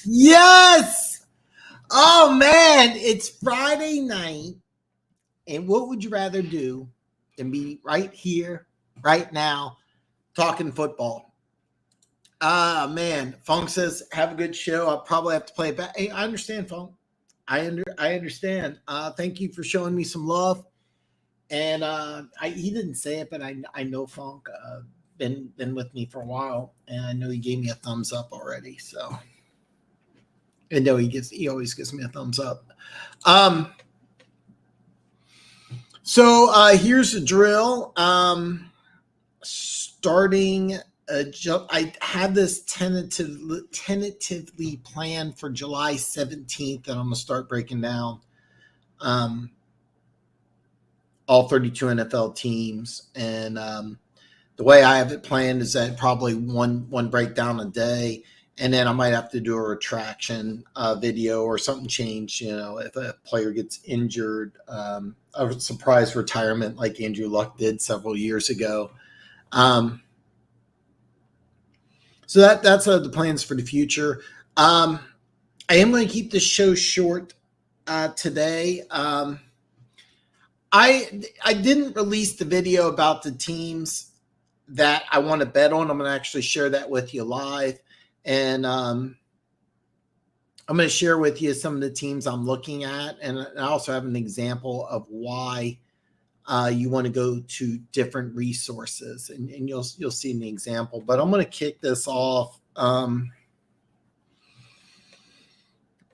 Yes. Oh man, it's Friday night, and what would you rather do than be right here, right now, talking football? Man, Funk says have a good show. I'll probably have to play it back. Hey, I understand, Funk. I understand. Thank you for showing me some love. And he didn't say it, but I know Funk been with me for a while, and I know he gave me a thumbs up already. So I know he always gives me a thumbs up. So here's the drill. Starting I had this tentatively planned for July 17th, and I'm gonna start breaking down all 32 NFL teams. And the way I have it planned is that probably one breakdown a day, and then I might have to do a retraction video or something change. If a player gets injured, a surprise retirement like Andrew Luck did several years ago. So that's the plans for the future. I am going to keep the show short today. I didn't release the video about the teams that I want to bet on. I'm going to actually share that with you live. And I'm going to share with you some of the teams I'm looking at. And I also have an example of why you want to go to different resources. And you'll see an example. But I'm going to kick this off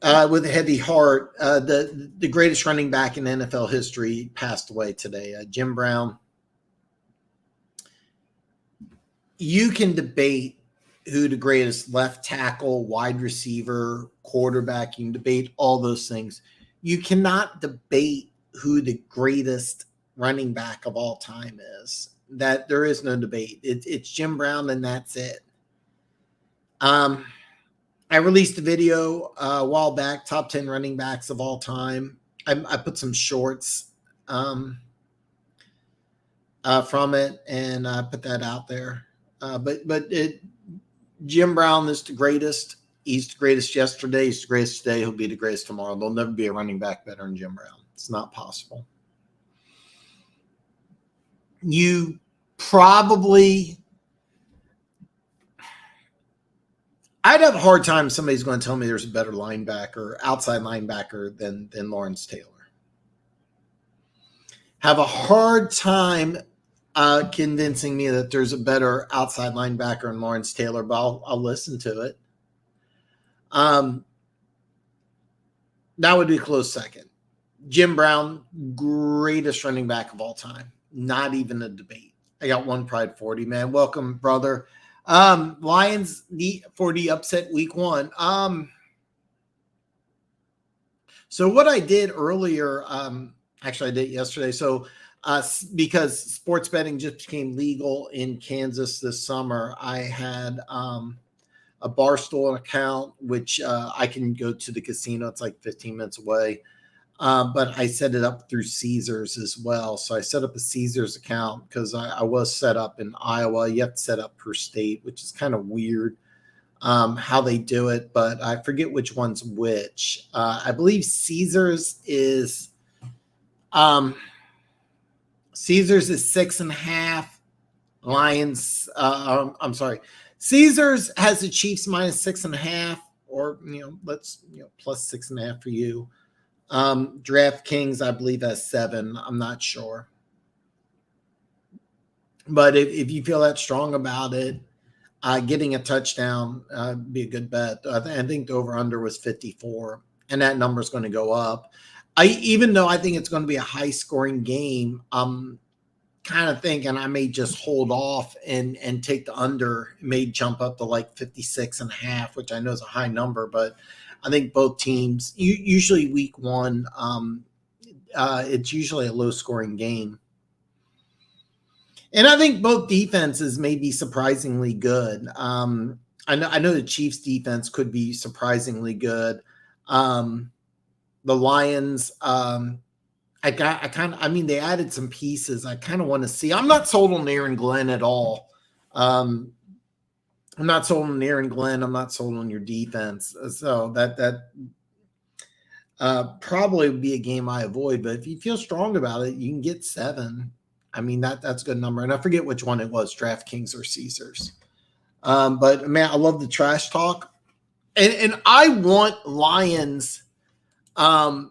with a heavy heart. The greatest running back in NFL history passed away today, Jim Brown. You can debate who the greatest left tackle, wide receiver, quarterback. You can debate all those things. You cannot debate who the greatest running back of all time is. That there is no debate. It's Jim Brown, and that's it. I released a video a while back, top 10 running backs of all time. I put some shorts from it, and I put that out there. Jim Brown is the greatest. He's the greatest yesterday. He's the greatest today. He'll be the greatest tomorrow. There'll never be a running back better than Jim Brown. It's not possible. You probably... I'd have a hard time if somebody's going to tell me there's a better linebacker, outside linebacker than Lawrence Taylor. Have a hard time convincing me that there's a better outside linebacker than Lawrence Taylor, but I'll listen to it. That would be a close second. Jim Brown, greatest running back of all time. Not even a debate. I got one pride 40, man. Welcome, brother. Lions for the upset week 1. So what I did earlier, actually I did yesterday. So because sports betting just became legal in Kansas this summer, I had a Barstool account, which I can go to the casino. It's like 15 minutes away. But I set it up through Caesars as well. So I set up a Caesars account because I was set up in Iowa. You have to set up per state, which is kind of weird how they do it. But I forget which one's which. I believe Caesars is 6.5. Lions. I'm sorry. Caesars has the Chiefs minus 6.5, or let's plus 6.5 for you. DraftKings, I believe, has 7. I'm not sure. But if you feel that strong about it, getting a touchdown be a good bet. I think the over-under was 54, and that number is going to go up. Even though I think it's going to be a high-scoring game, I'm kind of thinking I may just hold off and take the under. It may jump up to like 56.5, which I know is a high number, but I think both teams, usually week 1, it's usually a low-scoring game. And I think both defenses may be surprisingly good. I know the Chiefs' defense could be surprisingly good. The Lions, they added some pieces I kind of want to see. I'm not sold on Aaron Glenn at all. I'm not sold on Aaron Glenn. I'm not sold on your defense. So that probably would be a game I avoid. But if you feel strong about it, you can get 7. I mean, that's a good number. And I forget which one it was, DraftKings or Caesars. But man, I love the trash talk. And I want Lions. I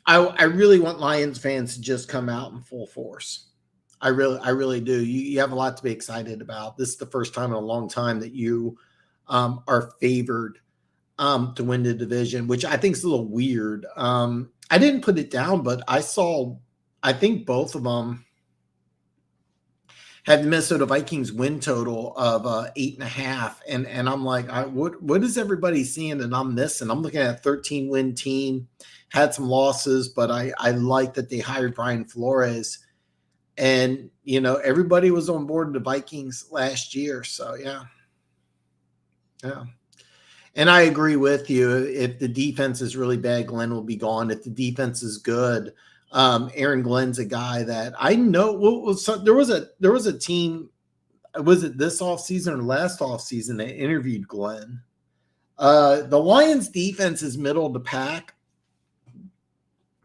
really want Lions fans to just come out in full force. I really do. You have a lot to be excited about. This is the first time in a long time that you are favored to win the division, which I think is a little weird. I didn't put it down, but I think both of them had the Minnesota Vikings win total of 8.5. And I'm like, what is everybody seeing that I'm missing? I'm looking at a 13-win team, had some losses, but I like that they hired Brian Flores. And, everybody was on board with the Vikings last year. So, yeah. And I agree with you. If the defense is really bad, Glenn will be gone. If the defense is good, Aaron Glenn's a guy that I know. There was a team. Was it this offseason or last offseason that interviewed Glenn? The Lions defense is middle of the pack.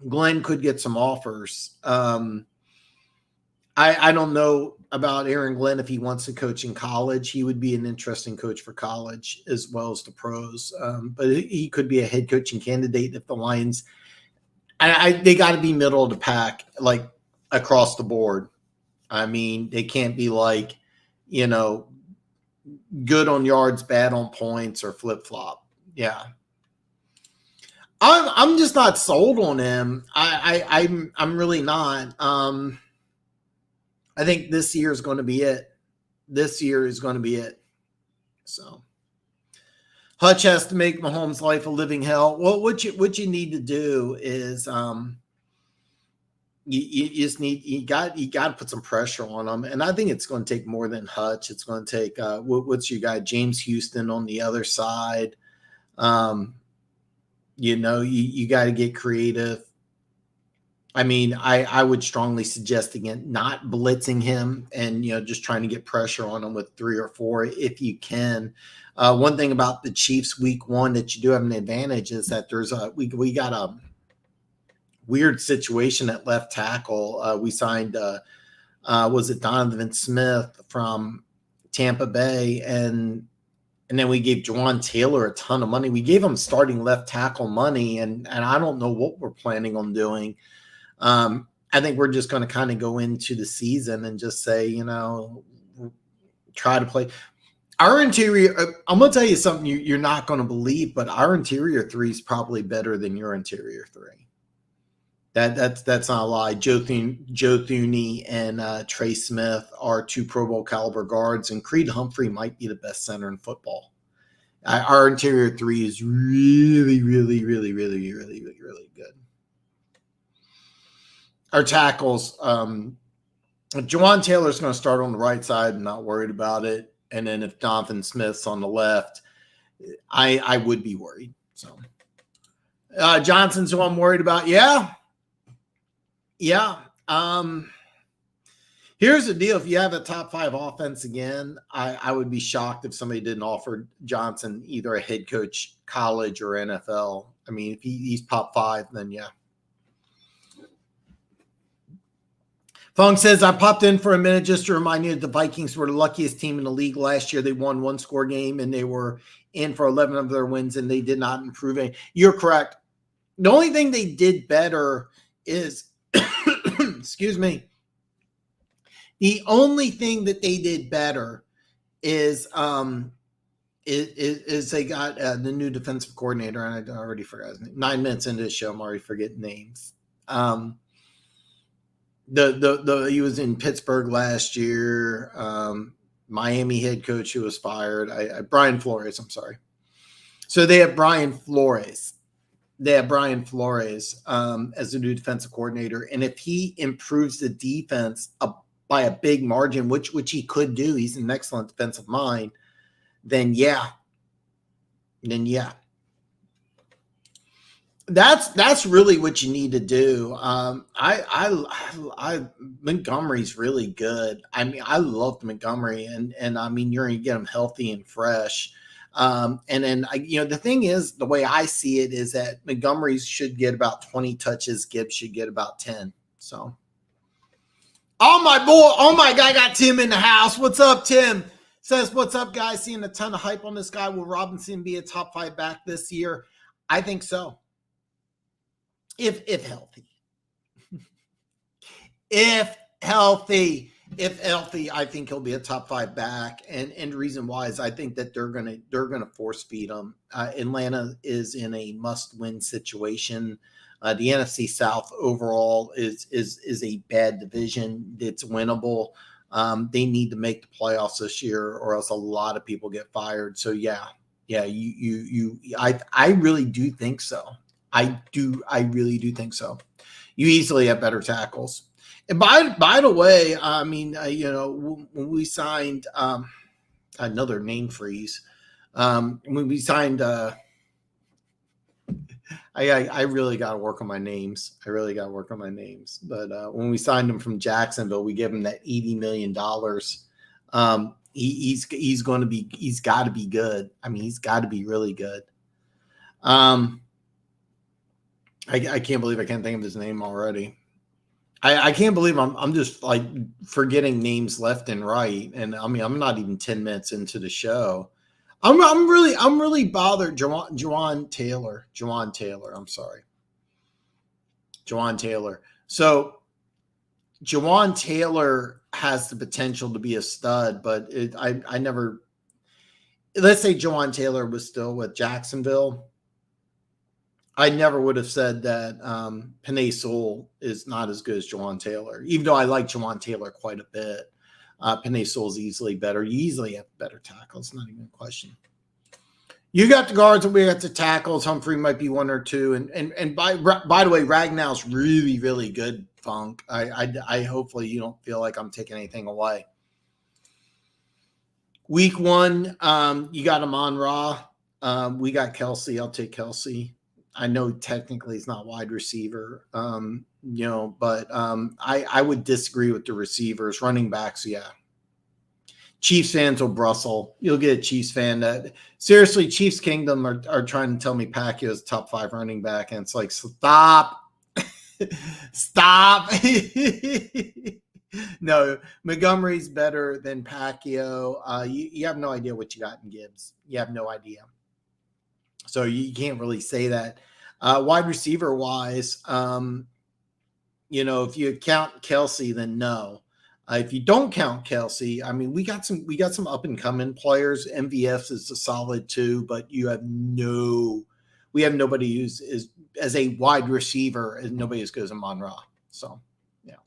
Glenn could get some offers. I don't know about Aaron Glenn if he wants to coach in college. He would be an interesting coach for college as well as the pros. But he could be a head coaching candidate if the Lions. They got to be middle of the pack, like across the board. I mean, they can't be like, good on yards, bad on points, or flip flop. Yeah. I'm just not sold on him. I'm really not. I think this year is going to be it. So Hutch has to make Mahomes' life a living hell. Well, what you need to do is you got to put some pressure on him, and I think it's going to take more than Hutch. It's going to take what's your guy James Houston on the other side. You got to get creative. I mean, I would strongly suggest again not blitzing him and just trying to get pressure on him with 3 or 4 if you can. One thing about the Chiefs week 1 that you do have an advantage is that we got a weird situation at left tackle. We signed was it Donovan Smith from Tampa Bay, and then we gave Juwan Taylor a ton of money. We gave him starting left tackle money, and I don't know what we're planning on doing. I think we're just going to kind of go into the season and just say, try to play our interior. I'm going to tell you something you're not going to believe, but our interior 3 is probably better than your interior 3. That's not a lie. Joe Thuney and Trey Smith are 2 Pro Bowl caliber guards, and Creed Humphrey might be the best center in football. Our interior 3 is really, really, really, really, really, really, really good. Our tackles, Juwan Taylor's going to start on the right side. I'm not worried about it. And then if Donovan Smith's on the left, I would be worried. So Johnson's who I'm worried about. Yeah. Here's the deal. If you have a top 5 offense again, I would be shocked if somebody didn't offer Johnson either a head coach, college, or NFL. I mean, if he's top 5, then yeah. Fong says, I popped in for a minute just to remind you that the Vikings were the luckiest team in the league last year. They won 1-score game, and they were in for 11 of their wins, and they did not improve any. You're correct. The only thing they did better is, excuse me, the only thing that they did better is they got the new defensive coordinator, and I already forgot his name. 9 minutes into the show, I'm already forgetting names. He was in Pittsburgh last year. Miami head coach who was fired. Brian Flores. I'm sorry. So they have Brian Flores. As the new defensive coordinator, and if he improves the defense by a big margin, which he could do, he's an excellent defensive mind. Then yeah. That's really what you need to do. Montgomery's really good. I mean, I loved Montgomery, and I mean, you're gonna get him healthy and fresh. And then the thing is, the way I see it is that Montgomery should get about 20 touches. Gibbs should get about 10. So, oh my God, I got Tim in the house. What's up, Tim? Says, what's up, guys? Seeing a ton of hype on this guy. Will Robinson be a top 5 back this year? I think so. If healthy. If healthy, I think he'll be a top 5 back. And the reason why is I think that they're gonna force feed him. Atlanta is in a must-win situation. The NFC South overall is a bad division. It's winnable. They need to make the playoffs this year, or else a lot of people get fired. So I really do think so. I really do think so. You easily have better tackles. And by the way, I mean, when we signed another name freeze, when we signed, I really got to work on my names. But when we signed him from Jacksonville, we gave him that $80 million. He's got to be good. I mean, he's got to be really good. I can't believe I can't think of his name already. I can't believe I'm just like forgetting names left and right. And I mean, I'm not even 10 minutes into the show. I'm really bothered. Jawan Taylor. I'm sorry. Jawan Taylor. So Jawan Taylor has the potential to be a stud, but I never, let's say Jawan Taylor was still with Jacksonville. I never would have said that Penei Sewell is not as good as Jawan Taylor, even though I like Jawan Taylor quite a bit. Penei Sewell is easily better. You easily have better tackles, not even a question. You got the guards, and we got the tackles. Humphrey might be 1 or 2, and by the way, Ragnow's really, really good. Funk. I hopefully you don't feel like I'm taking anything away. Week 1, you got Amon-Ra. We got Kelsey. I'll take Kelsey. I know technically he's not wide receiver, but I would disagree with the receivers. Running backs, yeah. Chiefs fans will bristle. You'll get a Chiefs fan that seriously, Chiefs Kingdom are trying to tell me Pacquiao is top 5 running back, and it's like, stop. Stop. No, Montgomery's better than Pacquiao. You have no idea what you got in Gibbs. You have no idea. So you can't really say that. Wide receiver wise, if you count Kelsey, then no. If you don't count Kelsey, I mean, we got some up and coming players. MVS is a solid 2, but we have nobody who's as a wide receiver, and nobody as good as Amon-Ra. So yeah.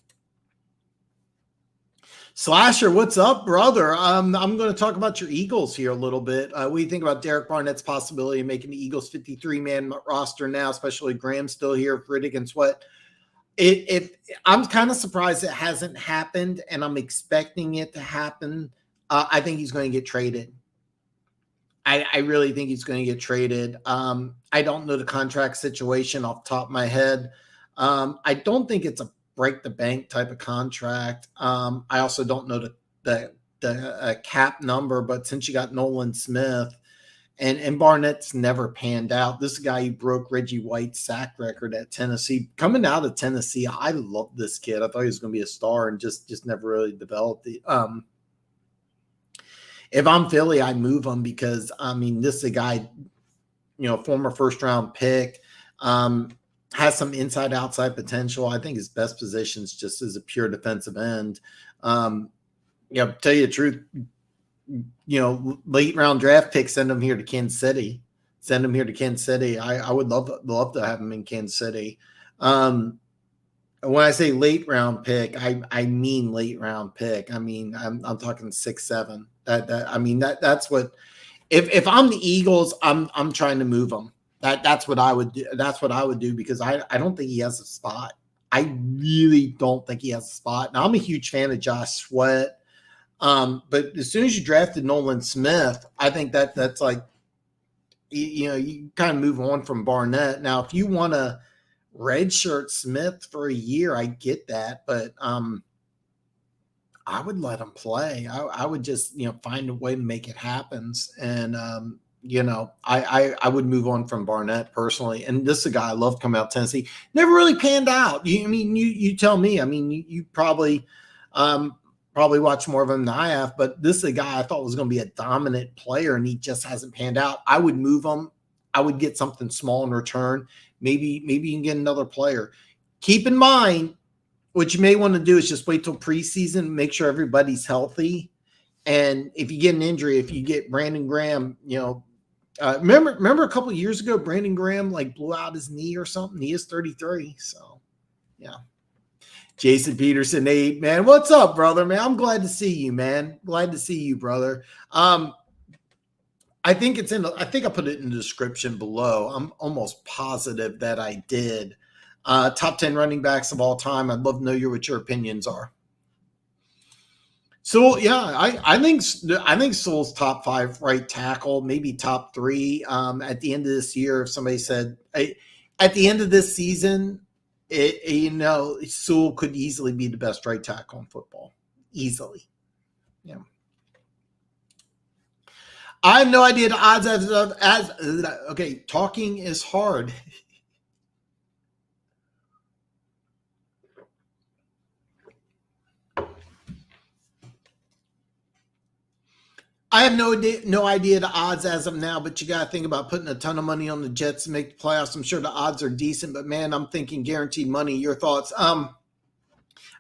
Slasher, what's up, brother? I'm going to talk about your Eagles here a little bit. What do you think about Derek Barnett's possibility of making the Eagles 53-man roster now, especially Graham still here, Riddick and Sweat? I'm kind of surprised it hasn't happened, and I'm expecting it to happen. I think he's going to get traded. I really think he's going to get traded. I don't know the contract situation off the top of my head. I don't think it's a break the bank type of contract. I also don't know the cap number, but since you got Nolan Smith and Barnett's never panned out, this guy who broke Reggie White's sack record at Tennessee. Coming out of Tennessee, I love this kid. I thought he was going to be a star and just never really developed the. If I'm Philly, I move him because I mean this is a guy, former first round pick. Has some inside outside potential. I think his best position is just as a pure defensive end. Tell you the truth, late round draft pick, send him here to Kansas City. I would love to have him in Kansas City. When I say late round pick, I mean late round pick. I mean, I'm talking 6-7. That's what if I'm the Eagles, I'm trying to move them. That's what I would do. That's what I would do because I don't think he has a spot. I really don't think he has a spot. Now I'm a huge fan of Josh Sweat. But as soon as you drafted Nolan Smith, I think that's like you kind of move on from Barnett. Now, if you want to redshirt Smith for a year, I get that, but I would let him play. I would just, find a way to make it happen. And, I would move on from Barnett personally. And this is a guy I love coming out of Tennessee. Never really panned out. You tell me. I mean, you probably watch more of him than I have, but this is a guy I thought was going to be a dominant player, and he just hasn't panned out. I would move him. I would get something small in return. Maybe you can get another player. Keep in mind, what you may want to do is just wait till preseason, make sure everybody's healthy. And if you get an injury, if you get Brandon Graham, remember a couple of years ago, Brandon Graham blew out his knee or something. He is 33. So, yeah. Jason Peterson, 8, man. What's up, brother, man? I'm glad to see you, man. Glad to see you, brother. I think I put it in the description below. I'm almost positive that I did. Top 10 running backs of all time. I'd love to know what your opinions are. So yeah, I think Sewell's top 5 right tackle, maybe top 3. At the end of this year, if somebody said at the end of this season, Sewell could easily be the best right tackle in football, easily. Yeah. I have no idea the odds okay. Talking is hard. I have no idea the odds as of now, but you got to think about putting a ton of money on the Jets to make the playoffs. I'm sure the odds are decent, but man, I'm thinking guaranteed money. Your thoughts? I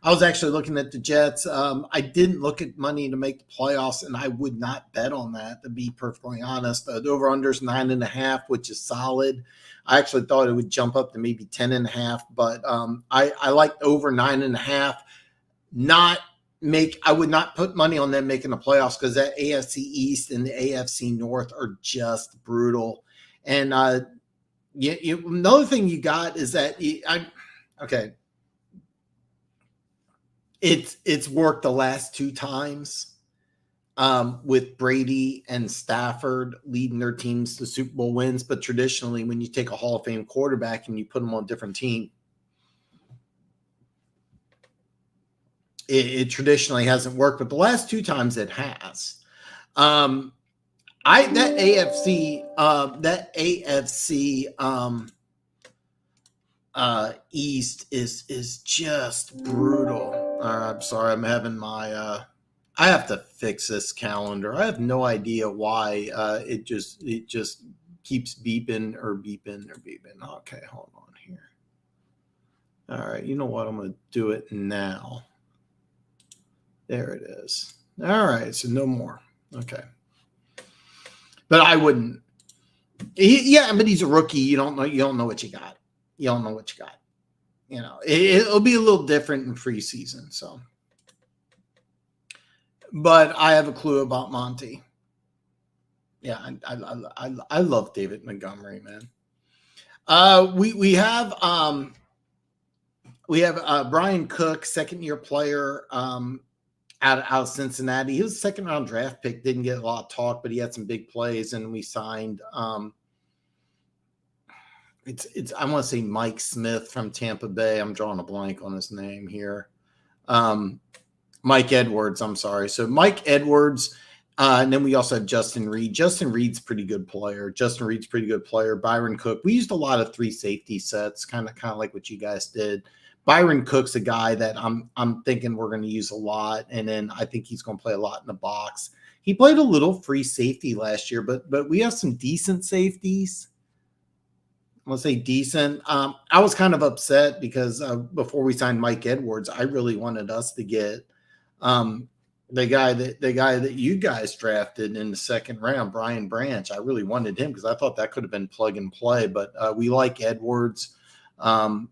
was actually looking at the Jets. I didn't look at money to make the playoffs, and I would not bet on that, to be perfectly honest. The over-under is 9.5, which is solid. I actually thought it would jump up to maybe 10.5, but I like over 9.5. I would not put money on them making the playoffs, because that AFC East and the AFC North are just brutal. And another thing you got is that it's worked the last 2 times with Brady and Stafford leading their teams to Super Bowl wins. But traditionally, when you take a Hall of Fame quarterback and you put them on a different team, it traditionally hasn't worked. But the last 2 times it has. That AFC East is just brutal. I'm sorry, I'm having my I have to fix this calendar. I have no idea why it just keeps beeping. Okay, hold on here. All right, you know what? I'm going to do it now. There it is. All right, so no more. Okay. But I wouldn't. But he's a rookie. You don't know what you got. It'll be a little different in preseason. So, but I have a clue about Monty. Yeah, I love David Montgomery, man. We have Brian Cook, 2nd-year player, out of Cincinnati. He was a 2nd-round draft pick, didn't get a lot of talk, but he had some big plays, and we signed I want to say Mike Smith from Tampa Bay. I'm drawing a blank on his name here. Mike Edwards, I'm sorry. So Mike Edwards, and then we also have Justin Reed. Justin Reed's pretty good player. Byron Cook. We used a lot of 3 safety sets, kind of like what you guys did. Byron Cook's a guy that I'm thinking we're going to use a lot, and then I think he's going to play a lot in the box. He played a little free safety last year, but we have some decent safeties. I'm going to say decent. I was kind of upset because before we signed Mike Edwards, I really wanted us to get the guy that you guys drafted in the 2nd round, Brian Branch. I really wanted him because I thought that could have been plug and play, but we like Edwards. A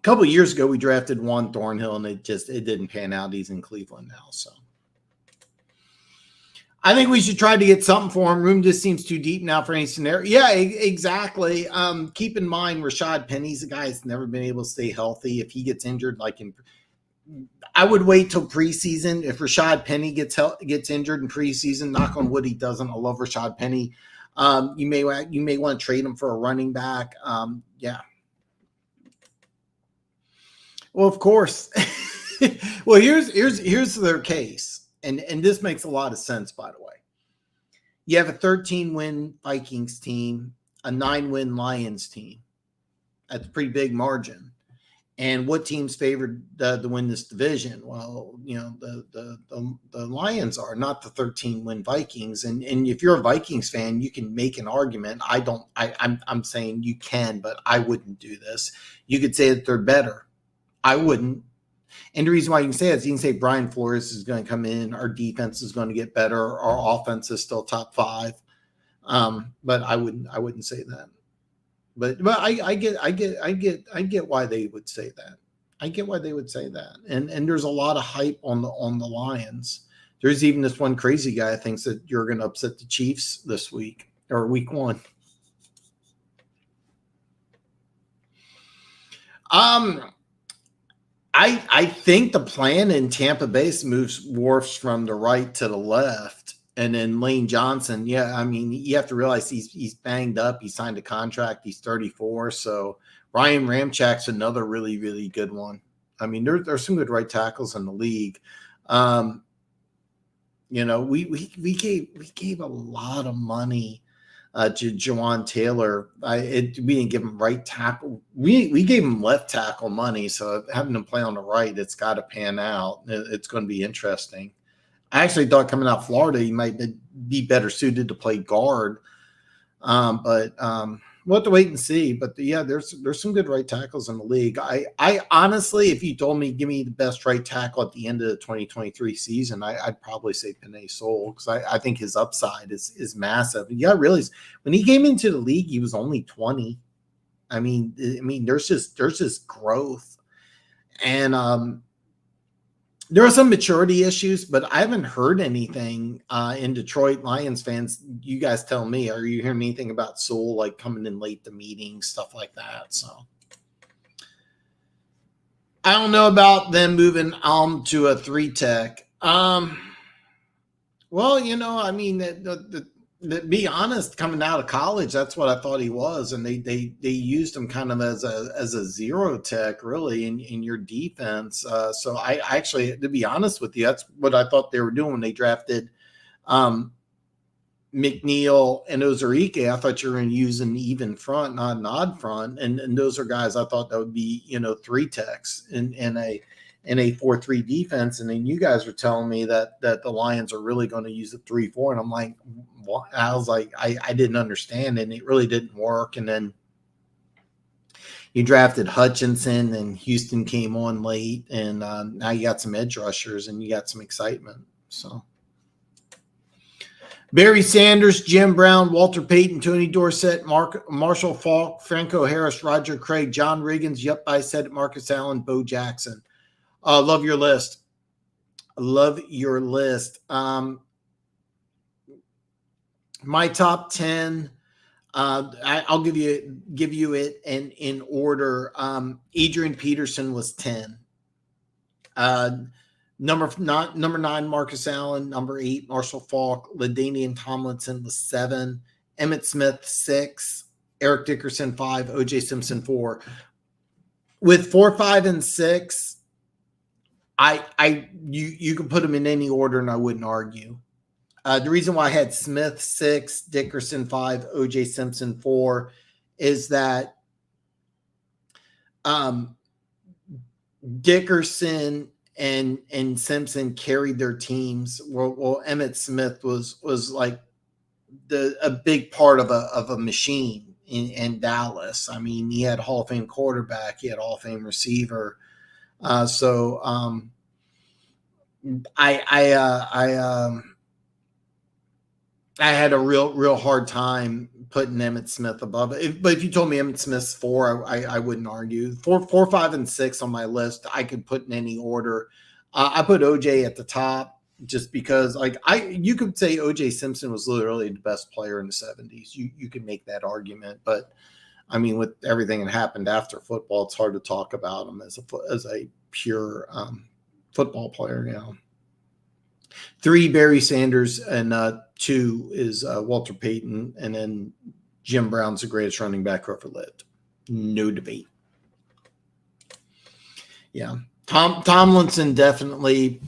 couple of years ago, we drafted Juan Thornhill, and it didn't pan out. He's in Cleveland now. So I think we should try to get something for him. Room just seems too deep now for any scenario. Yeah, exactly. Keep in mind, Rashad Penny's a guy that's never been able to stay healthy. If he gets injured, I would wait till preseason. If Rashad Penny gets injured in preseason, knock on wood, he doesn't. I love Rashad Penny. You may want to trade him for a running back. Yeah. Well, of course. Well, here's their case, and this makes a lot of sense, by the way. You have a 13-win Vikings team, a 9-win Lions team. That's a pretty big margin. And what team's favored to win this division? Well, the Lions are, not the 13-win Vikings. And if you're a Vikings fan, you can make an argument. I'm saying you can, but I wouldn't do this. You could say that they're better. I wouldn't. And the reason why you can say that is you can say Brian Flores is going to come in, our defense is going to get better, our offense is still top 5. But I wouldn't say that. But I get why they would say that. I get why they would say that. And there's a lot of hype on the Lions. There's even this one crazy guy that thinks that you're going to upset the Chiefs this week or week 1. I think the plan in Tampa Bay moves Wirfs from the right to the left. And then Lane Johnson, yeah, I mean, you have to realize he's banged up. He signed a contract. He's 34. So Ryan Ramchak's another really, really good one. I mean, there's some good right tackles in the league. We gave a lot of money to Jawan Taylor. We didn't give him right tackle. We gave him left tackle money. So having him play on the right, it's got to pan out. It's going to be interesting. I actually thought coming out of Florida, he might be better suited to play guard. But we'll have to wait and see. But yeah, there's some good right tackles in the league. I honestly, if you told me, give me the best right tackle at the end of the 2023 season, I'd probably say Penei Sewell, because I think his upside is massive. You got to realize when he came into the league, he was only 20. I mean, there's just growth. And there are some maturity issues, but I haven't heard anything in Detroit. Lions fans, you guys tell me, are you hearing anything about Sewell like coming in late to meetings, stuff like that? So I don't know about them moving to a 3-tech. Well, I mean, be honest, coming out of college, that's what I thought he was, and they used him kind of as a 0-tech really in your defense. So I actually, to be honest with you, that's what I thought they were doing when they drafted McNeil and Ozarike. I thought you were going to use an even front, not an odd front, and those are guys I thought that would be 3-techs in a 4-3 defense. And then you guys were telling me that the Lions are really going to use a 3-4, and I'm like, what? I was like, I didn't understand, and it really didn't work. And then you drafted Hutchinson, and Houston came on late, and now you got some edge rushers, and you got some excitement. So Barry Sanders, Jim Brown, Walter Payton, Tony Dorsett, Marshall Faulk, Franco Harris, Roger Craig, John Riggins, Yep, I Said It, Marcus Allen, Bo Jackson. Love your list. Love your list. My top 10. I'll give you it in order. Adrian Peterson was 10. Number 9, Marcus Allen. Number 8, Marshall Faulk. LaDainian Tomlinson was 7. Emmitt Smith 6. Eric Dickerson 5. OJ Simpson 4. With 4, 5, and 6. You can put them in any order, and I wouldn't argue. The reason why I had Smith 6, Dickerson 5, OJ Simpson 4 is that Dickerson and Simpson carried their teams. Well, Emmitt Smith was like a big part of a machine in Dallas. I mean, he had a Hall of Fame quarterback, he had a Hall of Fame receiver. I had a real hard time putting Emmitt Smith above it. But if you told me Emmitt Smith's 4, I wouldn't argue. 4, 5, and 6 on my list, I could put in any order. I put OJ at the top just because, you could say OJ Simpson was literally the best player in the 70s. You could make that argument, but I mean, with everything that happened after football, it's hard to talk about him as a pure football player. 3, Barry Sanders, and 2 is Walter Payton, and then Jim Brown's the greatest running back who ever lived. No debate. Yeah. Tomlinson definitely.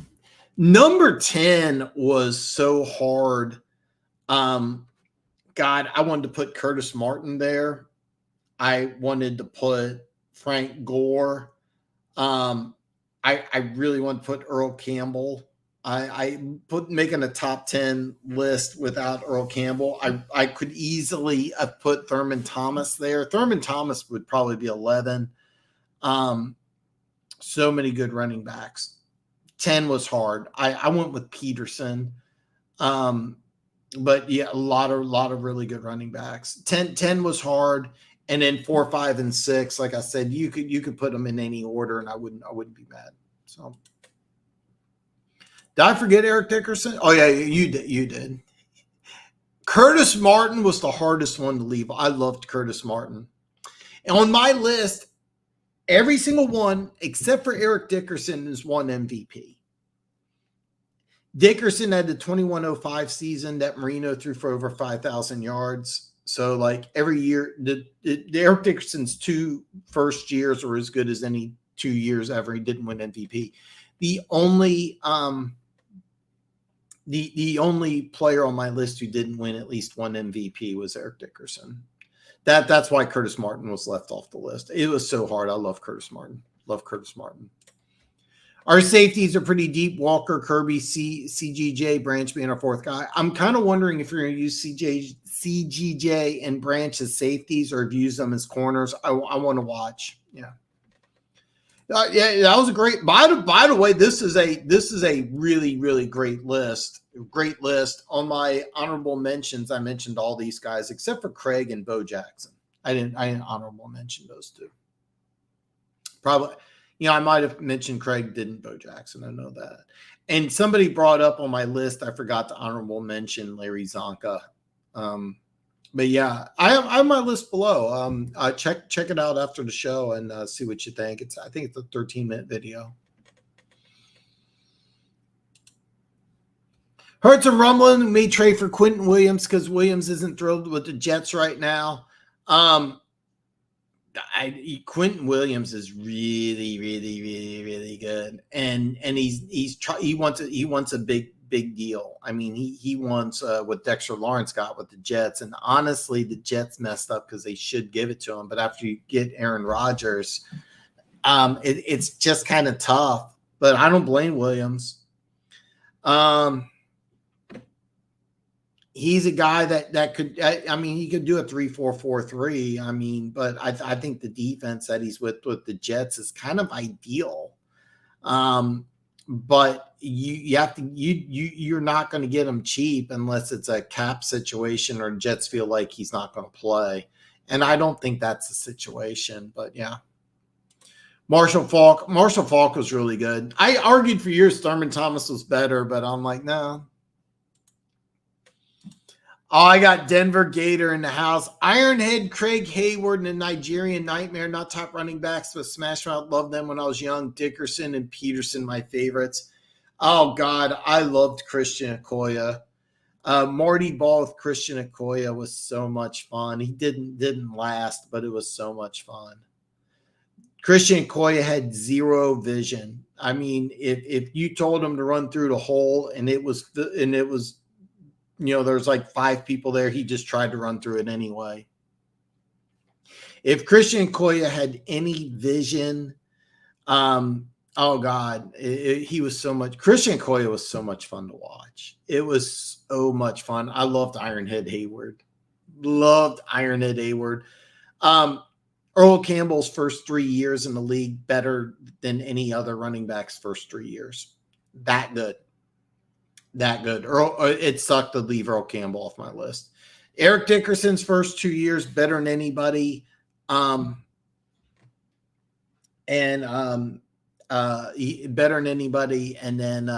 Number 10 was so hard. God, I wanted to put Curtis Martin there. I wanted to put Frank Gore. I really want to put Earl Campbell. I put making a top 10 list without Earl Campbell. I could easily have put Thurman Thomas there. Thurman Thomas would probably be 11. So many good running backs. 10 was hard. I went with Peterson. But yeah, a lot of really good running backs. 10 was hard. And then 4, 5, and 6, like I said, you could put them in any order, and I wouldn't be mad. So, did I forget Eric Dickerson? Oh yeah, you did. Curtis Martin was the hardest one to leave. I loved Curtis Martin. And on my list, every single one except for Eric Dickerson is one MVP. Dickerson had the 2105 season that Marino threw for over 5,000 yards. So, like, every year, the Eric Dickerson's 2 first years were as good as any 2 years ever. He didn't win MVP. The only player on my list who didn't win at least one MVP was Eric Dickerson. That's why Curtis Martin was left off the list. It was so hard. I love Curtis Martin. Our safeties are pretty deep. Walker, Kirby, CGJ, Branch being our 4th guy. I'm kind of wondering if you're going to use CGJ and Branch as safeties or if you use them as corners. I want to watch. Yeah. Yeah, that was a great. By the way, this is a really, really great list. Great list. On my honorable mentions, I mentioned all these guys except for Craig and Bo Jackson. I didn't honorable mention those 2. Probably. I might have mentioned Craig, didn't Bo Jackson. I know that. And somebody brought up on my list, I forgot to honorable mention Larry Zonka. But yeah, I have my list below. Check it out after the show and see what you think. I think it's a 13-minute video. Heard some rumbling. May trade for Quentin Williams because Williams isn't thrilled with the Jets right now. Quentin Williams is really, really, really, really good, and he wants a big deal. I mean, he wants what Dexter Lawrence got with the Jets, and honestly, the Jets messed up because they should give it to him. But after you get Aaron Rodgers, it's just kind of tough. But I don't blame Williams. He's a guy that could, he could do a 3-4-4-3. But I think the defense that he's with the Jets is kind of ideal. But you're not going to get him cheap unless it's a cap situation or Jets feel like he's not going to play. And I don't think that's the situation, but yeah. Marshall Faulk was really good. I argued for years Thurman Thomas was better, but I'm like, no. Oh, I got Denver Gator in the house. Ironhead, Craig Hayward, and the Nigerian Nightmare, not top running backs, but smash mouth. Loved them when I was young. Dickerson and Peterson, my favorites. Oh, God, I loved Christian Okoye. Marty Ball with Christian Okoye was so much fun. He didn't last, but it was so much fun. Christian Okoye had zero vision. If you told him to run through the hole and it was there's like 5 people there, he just tried to run through it anyway. If Christian Okoye had any vision, oh God, he was so much. Christian Okoye was so much fun to watch. It was so much fun. I loved Ironhead Hayward. Earl Campbell's first 3 years in the league better than any other running back's first 3 years. That good. It sucked to leave Earl Campbell off my list. Eric Dickerson's first 2 years better than anybody. Better than anybody. And then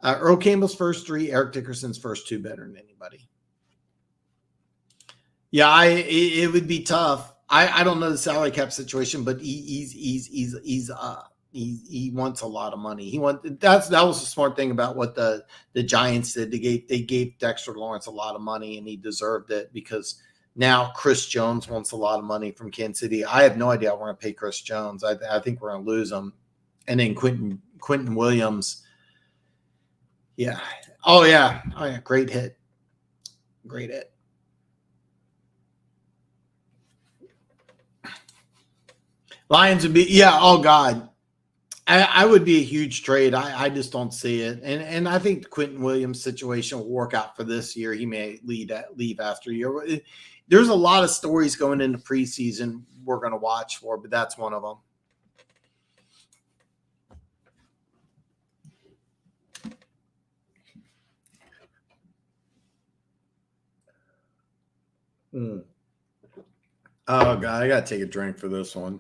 Earl Campbell's first 3, Eric Dickerson's first 2 better than anybody. Yeah, it would be tough. I don't know the salary cap situation, but he's He wants a lot of money. That was the smart thing about what the Giants did. They gave Dexter Lawrence a lot of money, and he deserved it, because now Chris Jones wants a lot of money from Kansas City. I have no idea how we're going to pay Chris Jones. I think we're going to lose him. And then Quentin Williams. Yeah. Oh yeah. Great hit. Great hit. Lions would be, yeah. Oh God. I would be a huge trade. I just don't see it. And I think the Quentin Williams situation will work out for this year. He may leave after a year. There's a lot of stories going into preseason we're going to watch for, but that's one of them. Oh God, I got to take a drink for this one.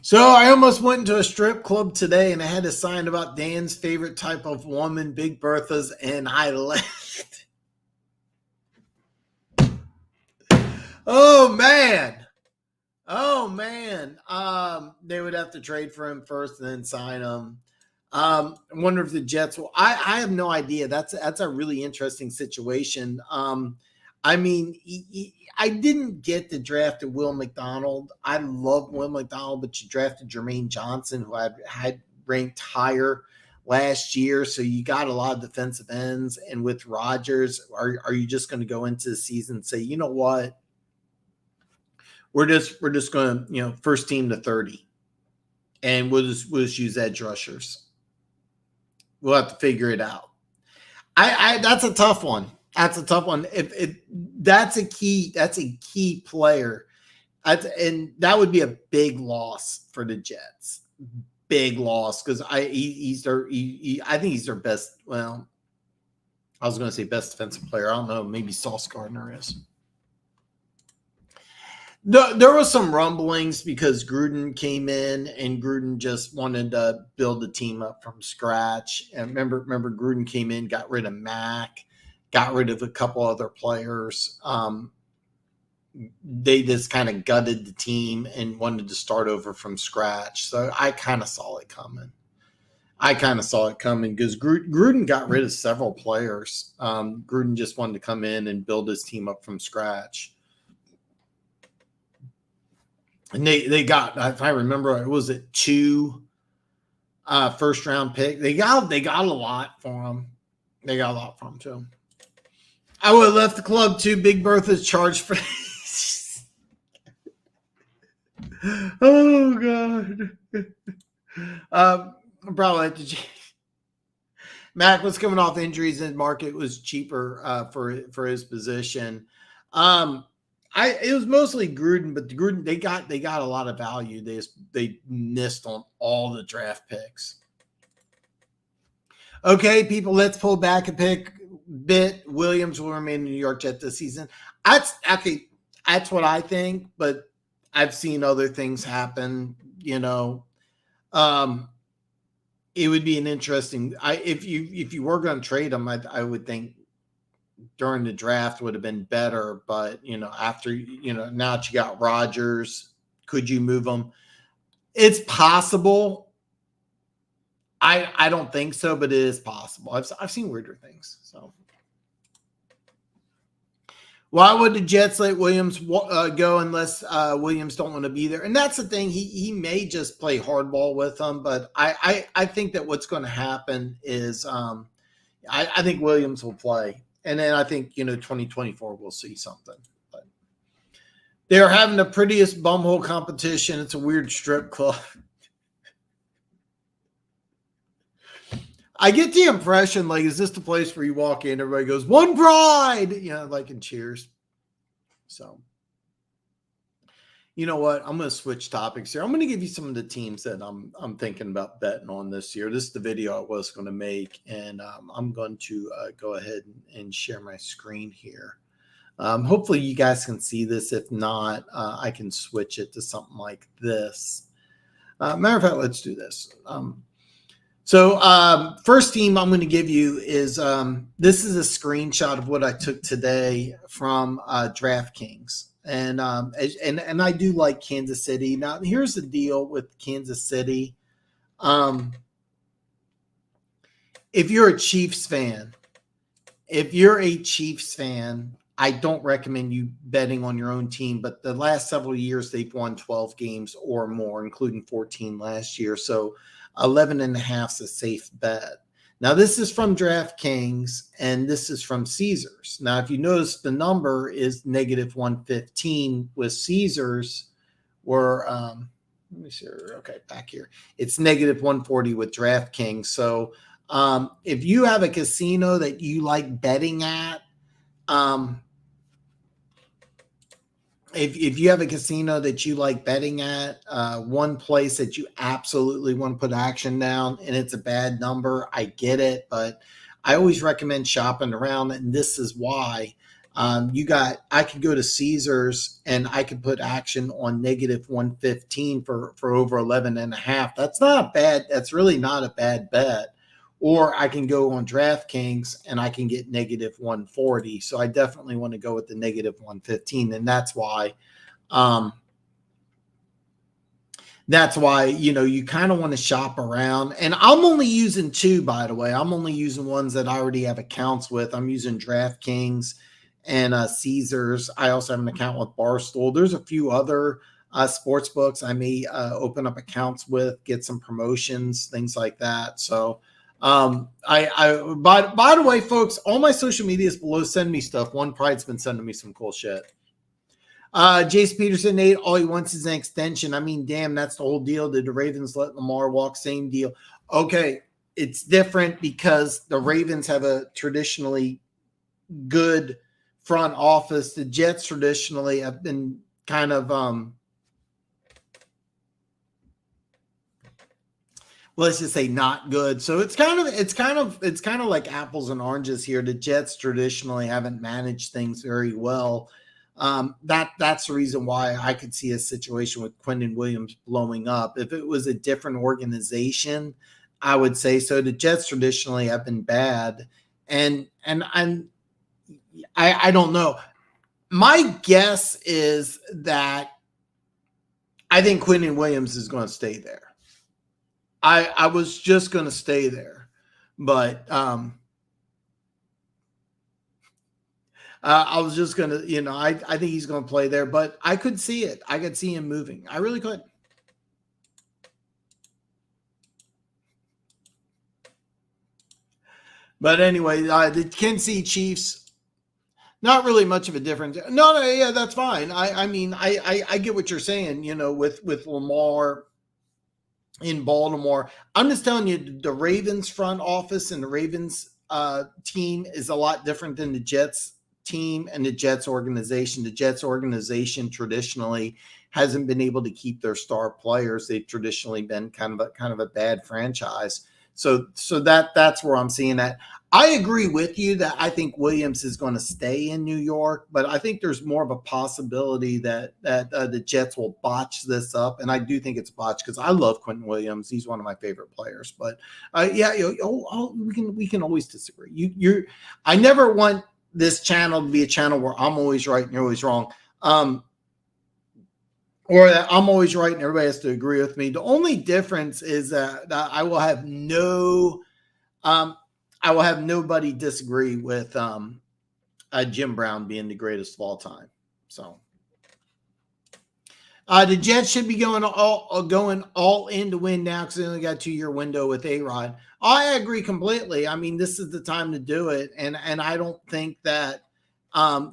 So I almost went into a strip club today, and I had a sign about Dan's favorite type of woman, Big Berthas, and I left. Oh man. They would have to trade for him first and then sign him. I wonder if the Jets will. I have no idea. That's a really interesting situation. I mean, I didn't get the draft of Will McDonald. I love Will McDonald, but you drafted Jermaine Johnson, who I had ranked higher last year. So you got a lot of defensive ends. And with Rodgers, are you just going to go into the season and say, you know what? We're just going to, first team to 30, and we'll just use edge rushers. We'll have to figure it out. That's a tough one. That's a tough one. If that's a key player, and that would be a big loss for the Jets. Big loss, because I think he's their best. Well, I was going to say best defensive player. I don't know. Maybe Sauce Gardner is. There was some rumblings because Gruden came in, and Gruden just wanted to build the team up from scratch. And remember Gruden came in, got rid of Mack, got rid of a couple other players. They just kind of gutted the team and wanted to start over from scratch. So I kind of saw it coming. Because Gruden got rid of several players. Gruden just wanted to come in and build his team up from scratch. And they got, if I remember, was it 2 first round pick? They got a lot for him. They got a lot from him too. I would have left the club too. Big Bertha's charged for. Oh God. Probably have to. Mac was coming off injuries, and market was cheaper for his position. It was mostly Gruden, but Gruden they got a lot of value. They missed on all the draft picks. Okay, people, let's pull back a bit. Williams will remain in New York Jets this season. That's what I think, but I've seen other things happen. It would be an interesting. If you were going to trade him, I would think during the draft would have been better, but after now that you got Rodgers, could you move him? It's possible. I don't think so, but it is possible. I've seen weirder things. So why would the Jets let Williams go unless Williams don't want to be there? And that's the thing. He may just play hardball with them, but I think that what's going to happen is I think Williams will play. And then I think, 2024 we'll see something. But they're having the prettiest bumhole competition. It's a weird strip club. I get the impression, is this the place where you walk in, everybody goes, "One Pride," like in Cheers. So, you know what? I'm going to switch topics here. I'm going to give you some of the teams that I'm thinking about betting on this year. This is the video I was going to make, and I'm going to go ahead and share my screen here. Hopefully you guys can see this. If not, I can switch it to something like this. Matter of fact, let's do this. So first team I'm going to give you is this is a screenshot of what I took today from DraftKings. And I do like Kansas City. Now, here's the deal with Kansas City. If you're a Chiefs fan, I don't recommend you betting on your own team, but the last several years they've won 12 games or more, including 14 last year. So 11.5 is a safe bet. Now, this is from DraftKings and this is from Caesars. Now, if you notice, the number is negative 115 with Caesars, or let me see. Okay, back here. It's negative 140 with DraftKings. So if you have a casino that you like betting at, if you have a casino that you like betting at, one place that you absolutely want to put action down, and it's a bad number, I get it, but I always recommend shopping around, and this is why. I could go to Caesars and I could put action on negative 115 for over 11.5. That's really not a bad bet. Or I can go on DraftKings and I can get negative 140. So I definitely want to go with the negative 115. And that's why, you kind of want to shop around. And I'm only using two, by the way. I'm only using ones that I already have accounts with. I'm using DraftKings and Caesars. I also have an account with Barstool. There's a few other sports books I may open up accounts with, get some promotions, things like that. So, by the way, folks, all my social media is below. Send me stuff. One Pride's been sending me some cool shit. Jace Peterson, Nate, all he wants is an extension. I mean, damn, that's the whole deal. Did the Ravens let Lamar walk? Same deal. Okay, it's different because the Ravens have a traditionally good front office. The Jets traditionally have been kind of let's just say not good. So it's kind of like apples and oranges here. The Jets traditionally haven't managed things very well. That's the reason why I could see a situation with Quentin Williams blowing up. If it was a different organization, I would say so. The Jets traditionally have been bad, and I don't know. My guess is that I think Quentin Williams is going to stay there. I was just going to stay there, but I was just going to, I think he's going to play there, but I could see it. I could see him moving. I really could. But anyway, the Kansas City Chiefs, not really much of a difference. No, yeah, that's fine. I mean, I get what you're saying, with Lamar in Baltimore. I'm just telling you, the Ravens front office and the Ravens team is a lot different than the Jets team and the Jets organization. The Jets organization traditionally hasn't been able to keep their star players. They've traditionally been kind of a bad franchise. So that's where I'm seeing that. I agree with you that I think Williams is going to stay in New York, but I think there's more of a possibility that the Jets will botch this up, and I do think it's botched because I love Quentin Williams. He's one of my favorite players. But we can always disagree. I never want this channel to be a channel where I'm always right and you're always wrong. Or that I'm always right and everybody has to agree with me. The only difference is that I will have nobody disagree with Jim Brown being the greatest of all time. So the Jets should be going all in to win now because they only got a 2-year window with A-Rod. I agree completely. I mean, this is the time to do it, and I don't think that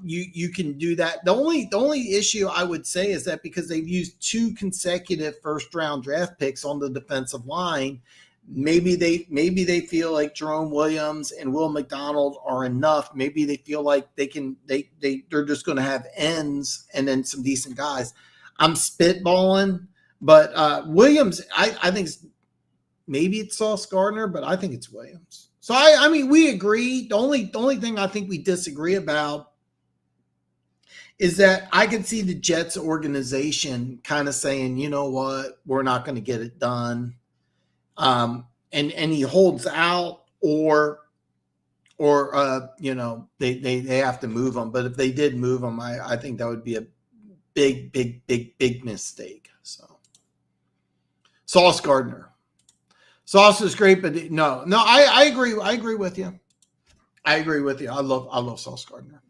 you can do that. The only issue I would say is that because they've used 2 consecutive first-round draft picks on the defensive line, maybe they feel like Jerome Williams and Will McDonald are enough. Maybe they feel like they're just going to have ends and then some decent guys. I'm spitballing, but Williams, I think maybe it's Sauce Gardner, but I think it's Williams. So I mean, we agree. The only thing I think we disagree about is that I can see the Jets organization kind of saying, you know what, we're not going to get it done. And he holds out or they have to move him. But if they did move him, I think that would be big mistake. So Sauce Gardner. Sauce is great, but no, I agree. I agree with you. I agree with you. I love Sauce Gardner.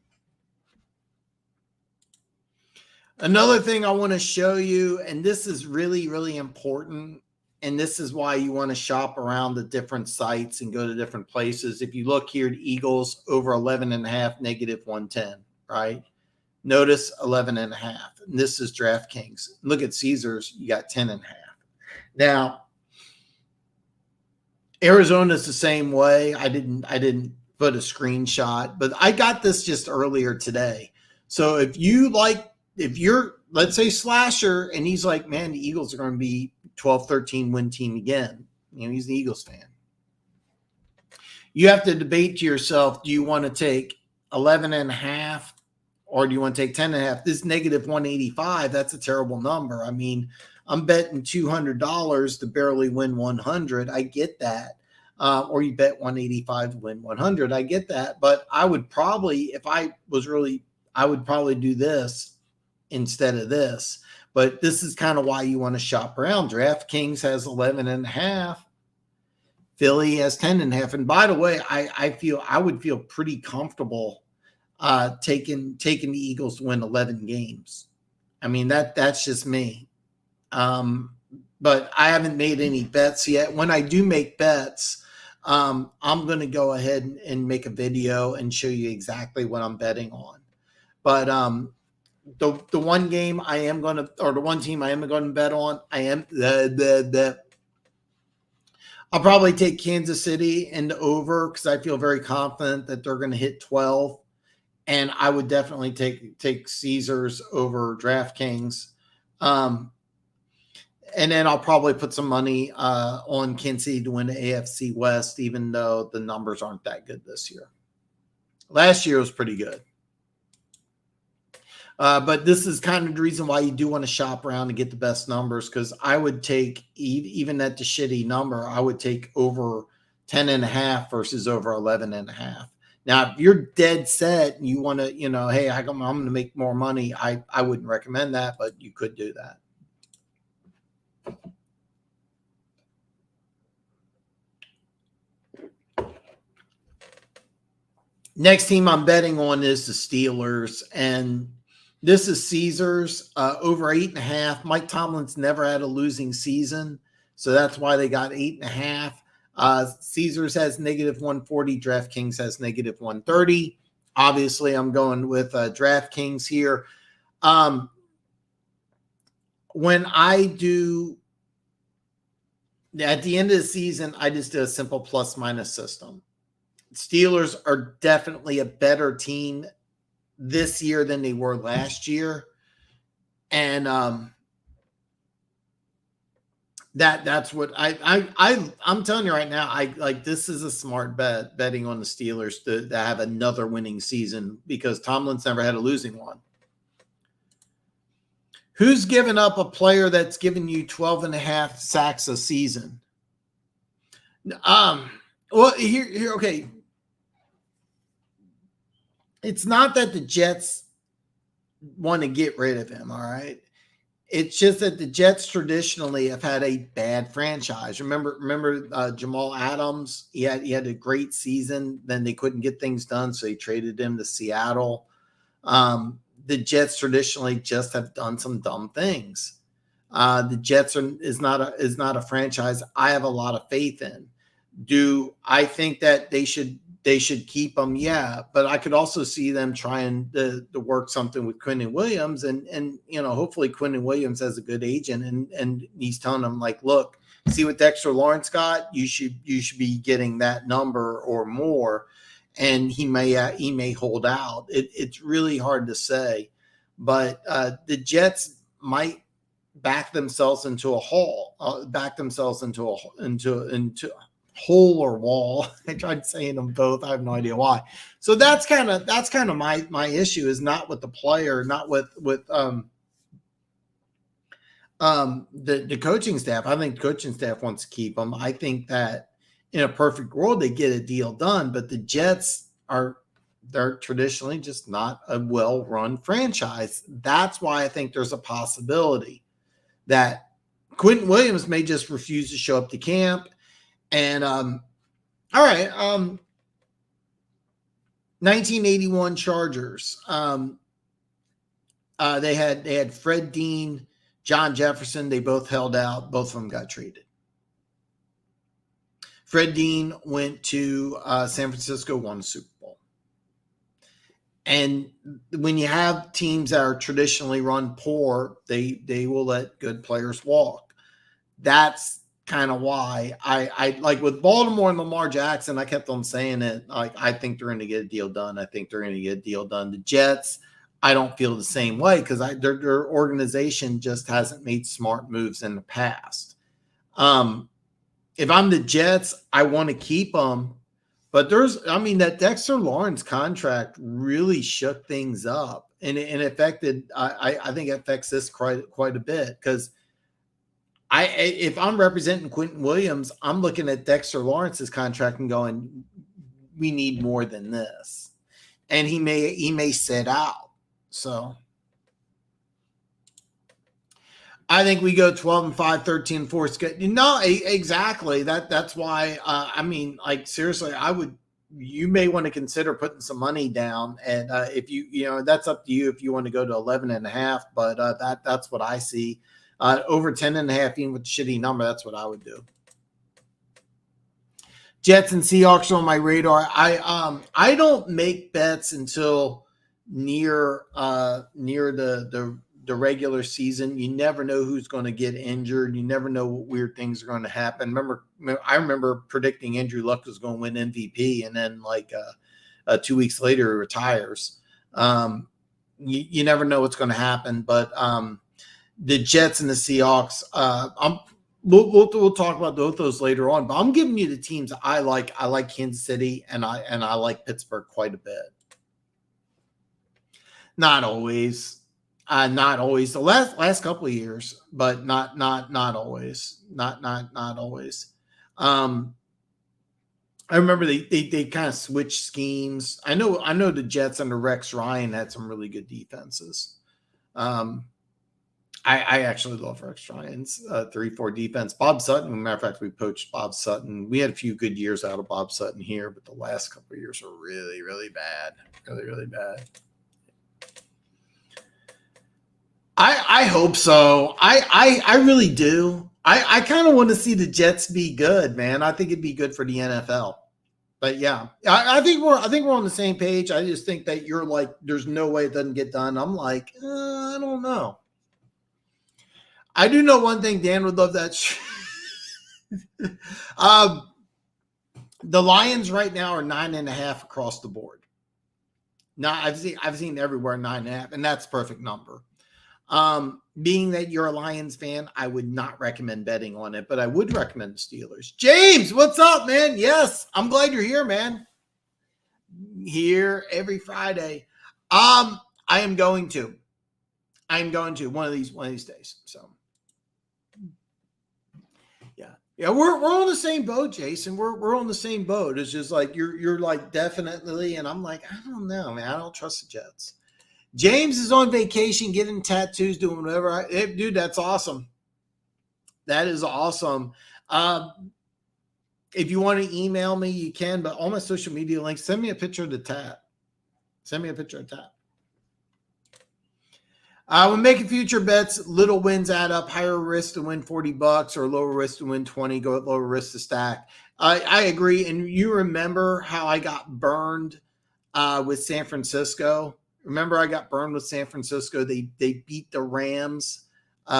Another thing I want to show you, and this is really important, and this is why you want to shop around the different sites and go to different places. If you look here at Eagles over 11.5, negative 110, right? Notice 11.5. And this is DraftKings. Look at Caesars, you got 10.5. Now, Arizona's the same way. I didn't put a screenshot, but I got this just earlier today. So if you're, let's say, Slasher, and he's like, man, the Eagles are going to be 12-13 win team again. You know, he's an Eagles fan. You have to debate to yourself, do you want to take 11.5 or do you want to take 10.5? This negative 185, that's a terrible number. I mean, I'm betting $200 to barely win 100. I get that. Or you bet 185 to win 100. I get that. But I would probably, I would probably do this instead of this. But this is kind of why you want to shop around. DraftKings has 11.5. Philly has 10.5. And by the way, I would feel pretty comfortable taking the Eagles to win 11 games. I mean, that's just me. But I haven't made any bets yet. When I do make bets, I'm going to go ahead and make a video and show you exactly what I'm betting on. But the one game I am going to, or the one team I am going to bet on, I'll probably take Kansas City and over because I feel very confident that they're going to hit 12. And I would definitely take Caesars over DraftKings. And then I'll probably put some money on Kansas City to win the AFC West, even though the numbers aren't that good this year. Last year was pretty good. But this is kind of the reason why you do want to shop around and get the best numbers, because I would take, even at the shitty number, I would take over 10.5 versus over 11.5. Now, if you're dead set and you want to, hey, I'm going to make more money, I wouldn't recommend that, but you could do that. Next team I'm betting on is the Steelers, and this is Caesars over 8.5. Mike Tomlin's never had a losing season, so that's why they got 8.5. Caesars has negative 140. DraftKings has negative 130. Obviously, I'm going with DraftKings here. When I do, at the end of the season, I just do a simple plus minus system. Steelers are definitely a better team this year than they were last year. And that's what I'm telling you right now. This is a smart bet, betting on the Steelers to have another winning season, because Tomlin's never had a losing one. Who's given up a player that's given you 12.5 sacks a season? Well, here, okay. It's not that the Jets want to get rid of him, all right? It's just that the Jets traditionally have had a bad franchise. Remember Jamal Adams? He had a great season. Then they couldn't get things done, so they traded him to Seattle. The Jets traditionally just have done some dumb things. The Jets is not a franchise I have a lot of faith in. Do I think that they should keep him? Yeah, but I could also see them trying to work something with Quinnen Williams, and hopefully Quinnen Williams has a good agent, and he's telling them, like, look, see what Dexter Lawrence got? You should be getting that number or more, and he may hold out. It's really hard to say, but the Jets might back themselves into a hole, into hole or wall. I tried saying them both. I have no idea why. So that's kind of my issue, is not with the player, not with the coaching staff. I think the coaching staff wants to keep him. I think that in a perfect world they get a deal done, but the Jets are They're traditionally just not a well-run franchise. That's why I think there's a possibility that Quentin Williams may just refuse to show up to camp. And all right, 1981 Chargers. They had Fred Dean, John Jefferson. They both held out. Both of them got traded. Fred Dean went to San Francisco, won the Super Bowl. And when you have teams that are traditionally run poor, they will let good players walk. That's kind of why I like with Baltimore and Lamar Jackson, I kept on saying it. Like, I think they're going to get a deal done. I think they're going to get a deal done. The Jets, I don't feel the same way because their organization just hasn't made smart moves in the past. If I'm the Jets, I want to keep them. But that Dexter Lawrence contract really shook things up, and it affected. I think it affects this quite a bit because if I'm representing Quentin Williams, I'm looking at Dexter Lawrence's contract and going, we need more than this, and he may sit out. So I think we go 12-5, 13-4. No, exactly. That's why. Seriously, you may want to consider putting some money down, and if that's up to you if you want to go to 11.5. But that's what I see. Over 10.5, even with the shitty number, that's what I would do. Jets and Seahawks are on my radar. I don't make bets until near the regular season. You never know who's going to get injured. You never know what weird things are going to happen. I remember predicting Andrew Luck was going to win MVP, and then 2 weeks later he retires. You never know what's going to happen. But the Jets and the Seahawks, we'll talk about both those later on. But I'm giving you the teams I like. I like Kansas City, and I like Pittsburgh quite a bit. Not always. Not always. The last couple of years, but not always. Not always. I remember they kind of switched schemes. I know the Jets under Rex Ryan had some really good defenses. I actually love Rex Ryan's 3-4 defense. Bob Sutton, matter of fact, we poached Bob Sutton. We had a few good years out of Bob Sutton here, but the last couple of years were really, really bad. Really, really bad. I hope so. I really do. I kind of want to see the Jets be good, man. I think it'd be good for the NFL. But yeah, I think we're on the same page. I just think that you're like, there's no way it doesn't get done. I'm like, I don't know. I do know one thing. Dan would love that. The Lions right now are 9.5 across the board. Now I've seen everywhere 9.5, and that's perfect number. Being that you're a Lions fan, I would not recommend betting on it, but I would recommend the Steelers. James, what's up, man? Yes, I'm glad you're here, man. Here every Friday. I'm going to one of these days. So yeah, we're on the same boat, Jason. We're on the same boat. It's just like you're like definitely, and I'm like, I don't know, man. I don't trust the Jets. James is on vacation, getting tattoos, doing whatever. Dude, that's awesome. That is awesome. If you want to email me, you can, but all my social media links, send me a picture of the tat. When making future bets, little wins add up. Higher risk to win $40 or lower risk to win 20. Go at lower risk to stack. I agree. And you remember how I got burned with San Francisco? Remember, I got burned with San Francisco. They beat the Rams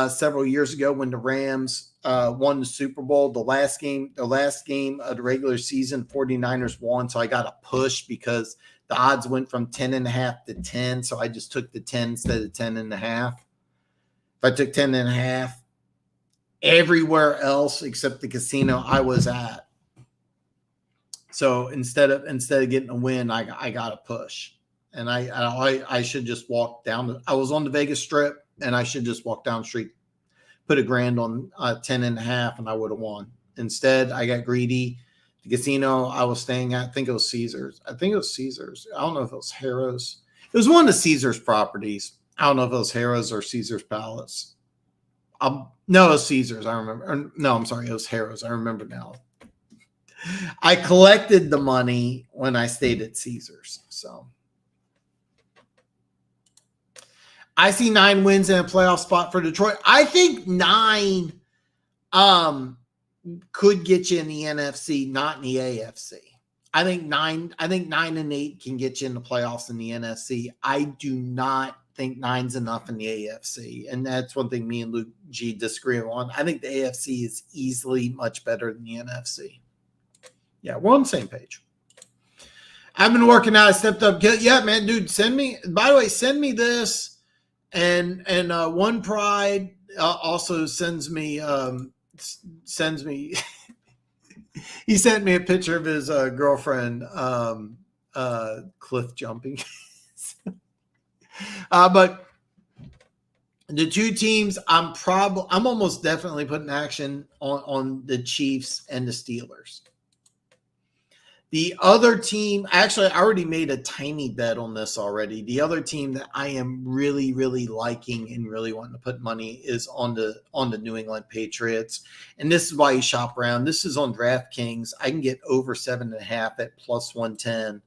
several years ago when the Rams won the Super Bowl. The last game of the regular season, 49ers won. So I got a push because the odds went from 10.5 to 10. So I just took the 10 instead of 10.5. If I took 10.5, everywhere else except the casino I was at. So instead of getting a win, I got a push. And I should just walk down. I was on the Vegas Strip, and I should just walk down the street, put $1,000 on 10.5, and I would have won. Instead, I got greedy, The casino I was staying at, I think it was Caesars. I don't know if it was Harrah's. It was one of the Caesars properties. I don't know if it was Harrah's or Caesars Palace. No, it was Caesars. I remember. No, I'm sorry. It was Harrah's. I remember now. I collected the money when I stayed at Caesars. So I see 9 wins in a playoff spot for Detroit. I think 9 could get you in the NFC, not in the AFC. I think 9 and 8 can get you in the playoffs in the NFC. I do not think 9's enough in the AFC. And that's one thing me and Luke G disagree on. I think the AFC is easily much better than the NFC. Yeah, we're on the same page. I've been working out. I stepped up. Yeah, man, dude, send me this. And One Pride also sends me he sent me a picture of his girlfriend cliff jumping. But the 2 teams I'm almost definitely putting action on the Chiefs and the Steelers. The other team, actually, I already made a tiny bet on this already. The other team that I am really, really liking and really wanting to put money is on the New England Patriots. And this is why you shop around. This is on DraftKings. I can get over 7.5 at plus 110.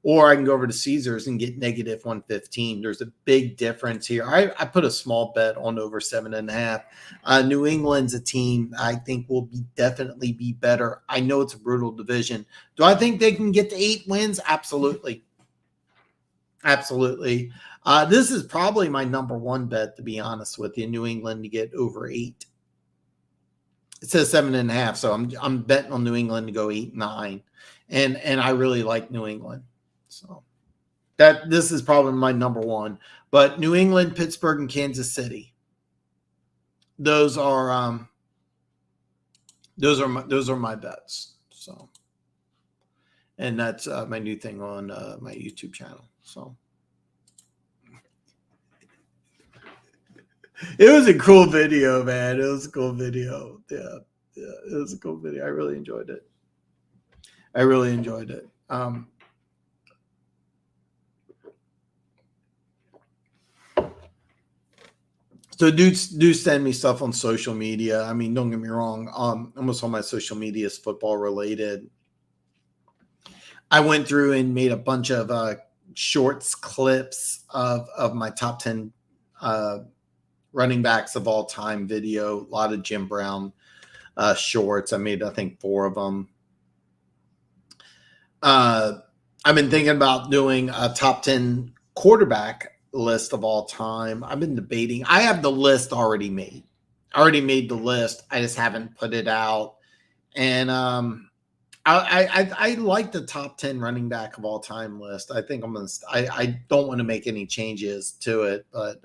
Or I can go over to Caesars and get negative 115. There's a big difference here. I put a small bet on over 7.5. New England's a team I think will definitely be better. I know it's a brutal division. Do I think they can get to 8 wins? Absolutely. Absolutely. This is probably my number 1 bet, to be honest with you. New England to get over 8. It says 7.5, so I'm betting on New England to go 8-9. And I really like New England. So this is probably my number 1, but New England, Pittsburgh, and Kansas City. Those are my bets. So, and that's my new thing on my YouTube channel. So it was a cool video, man. It was a cool video. Yeah, it was a cool video. I really enjoyed it. So do send me stuff on social media. I mean, don't get me wrong. Almost all my social media is football related. I went through and made a bunch of shorts clips of my top 10 running backs of all time video. A lot of Jim Brown shorts. I made, I think, 4 of them. I've been thinking about doing a top 10 quarterback list of all time. I've been debating. I have the list already made. I already made the list. I just haven't put it out. And I like the top 10 running back of all time list. I think I don't want to make any changes to it, but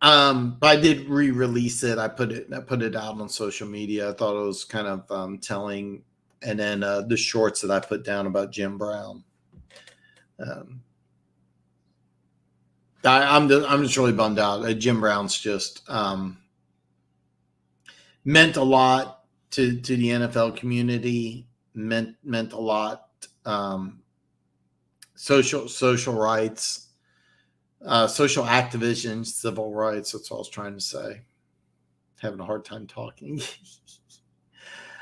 I did re-release it. I put it out on social media. I thought it was kind of telling. And then the shorts that I put down about Jim Brown. I'm just really bummed out. Jim Brown's just meant a lot to the NFL community. Meant a lot. Social rights, social activism, civil rights. That's what I was trying to say. Having a hard time talking.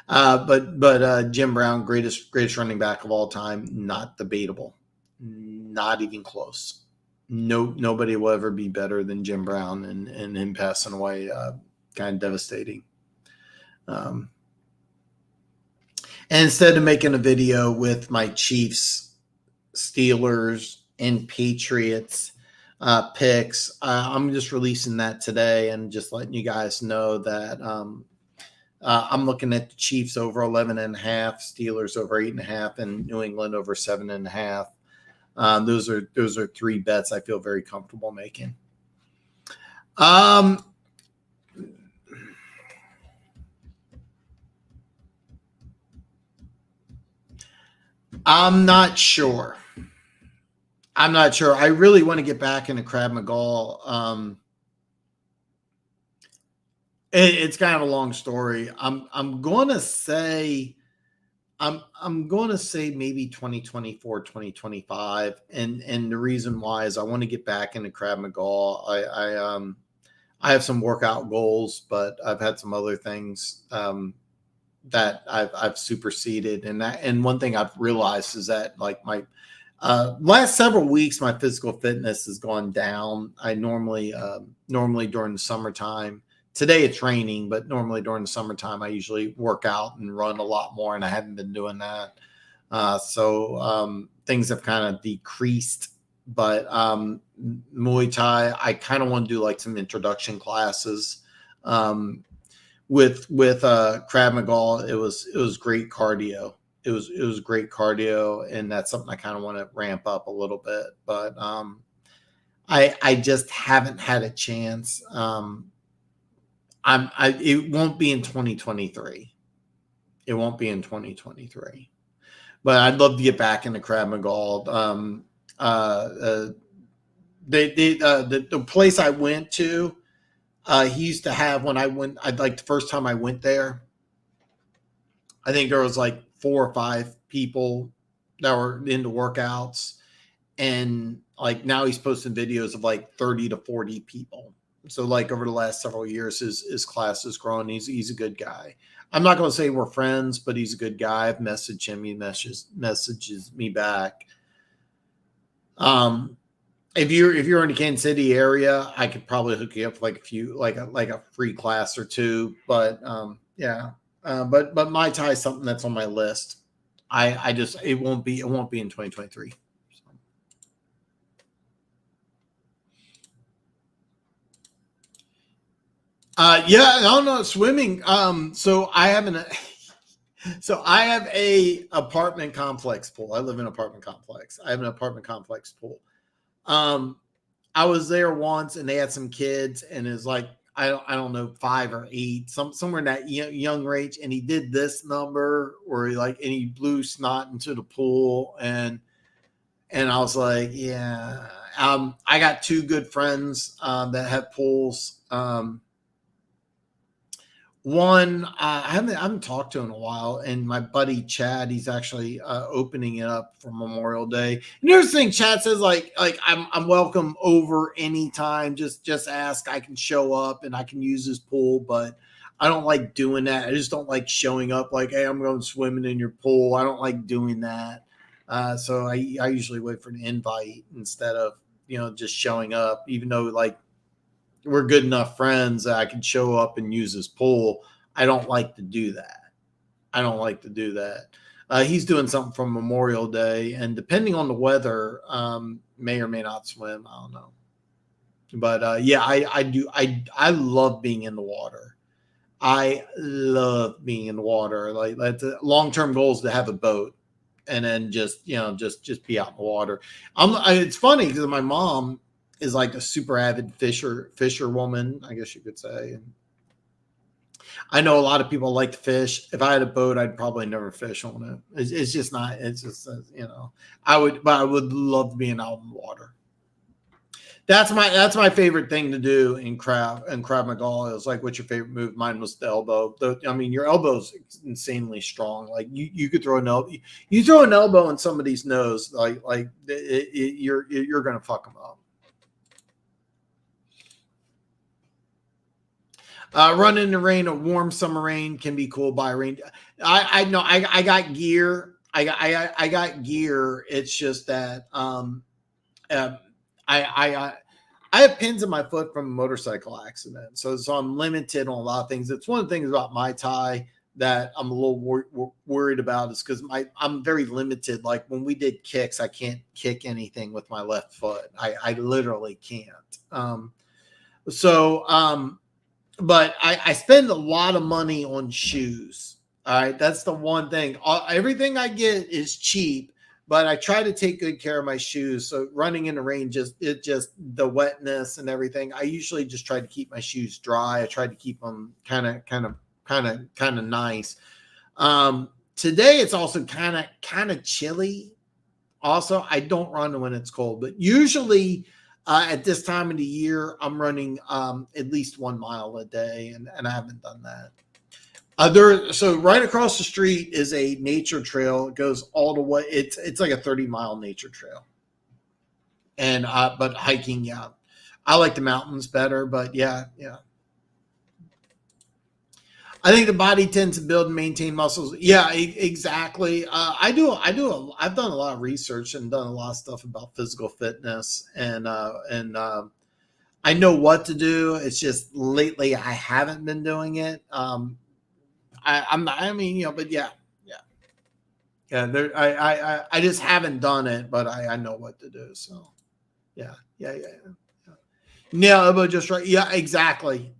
But Jim Brown, greatest running back of all time, not debatable, not even close. Nobody will ever be better than Jim Brown, and him passing away, kind of devastating. And instead of making a video with my Chiefs, Steelers, and Patriots picks, I'm just releasing that today and just letting you guys know that I'm looking at the Chiefs over 11.5, Steelers over 8.5, and New England over 7.5. Those are 3 bets I feel very comfortable making. I'm not sure. I really want to get back into Crab McGall. It's kind of a long story. I'm going to say I'm going to say maybe 2024, 2025, and the reason why is I want to get back into Krav Maga. I have some workout goals, but I've had some other things that I've superseded, and one thing I've realized is that like my last several weeks, my physical fitness has gone down. I normally during the summertime. Today it's raining, but normally during the summertime, I usually work out and run a lot more, and I haven't been doing that. So things have kind of decreased. But Muay Thai, I kind of want to do like some introduction classes. With Krav Maga, it was great cardio. It was great cardio, and that's something I kind of want to ramp up a little bit. But I just haven't had a chance. It won't be in 2023. It won't be in 2023. But I'd love to get back into Krav Maga. The place I went to, he used to have when I went. I'd like the first time I went there, I think there was like 4 or 5 people that were into workouts, and like now he's posting videos of like 30 to 40 people. So like over the last several years, his class has grown. He's a good guy. I'm not going to say we're friends, but he's a good guy. I've messaged him. He messages me back. If you're in the Kansas City area, I could probably hook you up with like a few, like a free class or two. But yeah. But Muay Thai is something that's on my list. It won't be in 2023. Yeah, no, swimming. So I have a apartment complex pool. I live in an apartment complex. I have an apartment complex pool. I was there once, and they had some kids, and it's like I don't know 5 or 8, somewhere in that young range, and he did this number where he blew snot into the pool, and I was like, yeah. I got 2 good friends that have pools. One, I haven't talked to in a while, and my buddy Chad, he's actually opening it up for Memorial Day. And here's the thing, Chad says like I'm welcome over anytime. Just ask, I can show up and I can use his pool, but I don't like doing that. I just don't like showing up like, hey, I'm going swimming in your pool. I don't like doing that. So I usually wait for an invite instead of just showing up, even though like we're good enough friends that I can show up and use his pool. I don't like to do that. He's doing something from Memorial Day, and depending on the weather, may or may not swim. I don't know. But yeah, I do. I love being in the water. I love being in the water. Like the long-term goal is to have a boat, and then just be out in the water. It's funny because my mom is like a super avid fisherwoman, I guess you could say. And I know a lot of people like to fish. If I had a boat, I'd probably never fish on it. It's just not. It's just I would love being out in the water. That's my favorite thing to do in Krav Maga. Is like, what's your favorite move? Mine was the elbow. Your elbow's insanely strong. Like you could throw an elbow. You throw an elbow in somebody's nose, you're gonna fuck them up. Running in the rain, a warm summer rain can be cool by rain. I know I got gear. I got gear. It's just that I have pins in my foot from a motorcycle accident, so I'm limited on a lot of things. It's one of the things about Muay Thai that I'm a little worried about is because I'm very limited. Like when we did kicks, I can't kick anything with my left foot. I literally can't. But I spend a lot of money on shoes. All right. That's the one thing. Everything I get is cheap, but I try to take good care of my shoes. So running in the rain, just the wetness and everything. I usually just try to keep my shoes dry. I try to keep them kind of nice. Today it's also kind of chilly. Also, I don't run when it's cold, but usually At this time of the year, I'm running at least 1 mile a day, and I haven't done that. So right across the street is a nature trail. It goes all the way. It's like a 30-mile nature trail. And but hiking, yeah, I like the mountains better. But yeah. I think the body tends to build and maintain muscles. Yeah, exactly. I've done a lot of research and done a lot of stuff about physical fitness, and I know what to do. It's just lately I haven't been doing it. I'm not. I mean, but yeah. There, I just haven't done it, but I know what to do. So, yeah. Nail elbow just right. Yeah, exactly.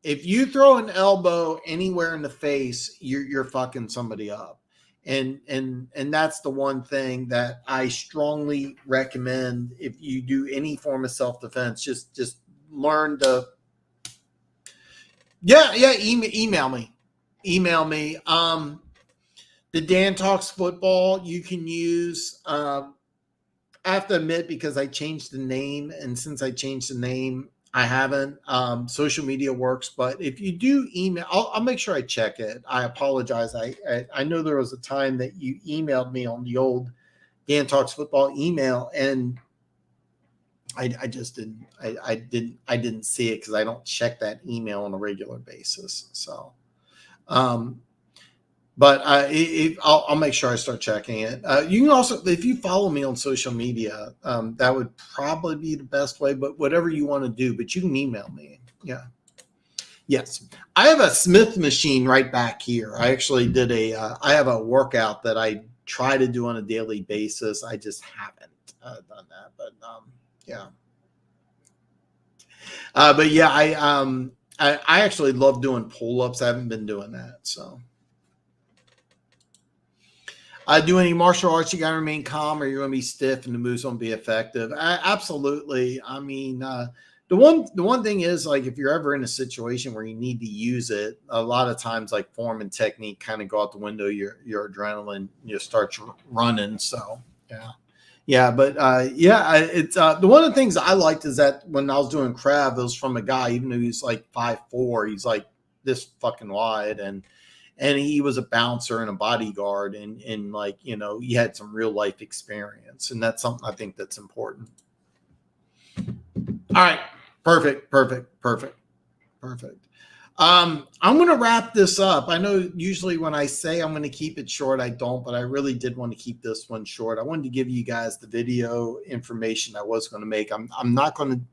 If you throw an elbow anywhere in the face, you're fucking somebody up. And that's the one thing that I strongly recommend if you do any form of self-defense. Just learn to. Yeah. Email me. The Dan Talks Football you can use. I have to admit, because I changed the name, and since I changed the name, I haven't. Social media works, but if you do email, I'll make sure I check it. I apologize. I know there was a time that you emailed me on the old Dan Talks Football email, and I just didn't. I didn't see it because I don't check that email on a regular basis. So, but I'll make sure I start checking it. You can also, if you follow me on social media, that would probably be the best way. But whatever you want to do, but you can email me. Yeah. Yes, I have a Smith machine right back here. I actually did I have a workout that I try to do on a daily basis. I just haven't done that. But yeah. But yeah, I actually love doing pull-ups. I haven't been doing that, so. Do any martial arts, you got to remain calm, or you're going to be stiff and the moves won't be effective. Absolutely. I mean, the one thing is, like, if you're ever in a situation where you need to use it, a lot of times, like, form and technique kind of go out the window. Your adrenaline starts running. So yeah. But it's the one of the things I liked is that when I was doing crab, it was from a guy, even though he's like 5'4", he's like this fucking wide, and he was a bouncer and a bodyguard, and like, he had some real life experience, and that's something I think that's important. All right. Perfect. I'm going to wrap this up. I know usually when I say I'm going to keep it short, I don't, but I really did want to keep this one short. I wanted to give you guys the video information I was going to make. I'm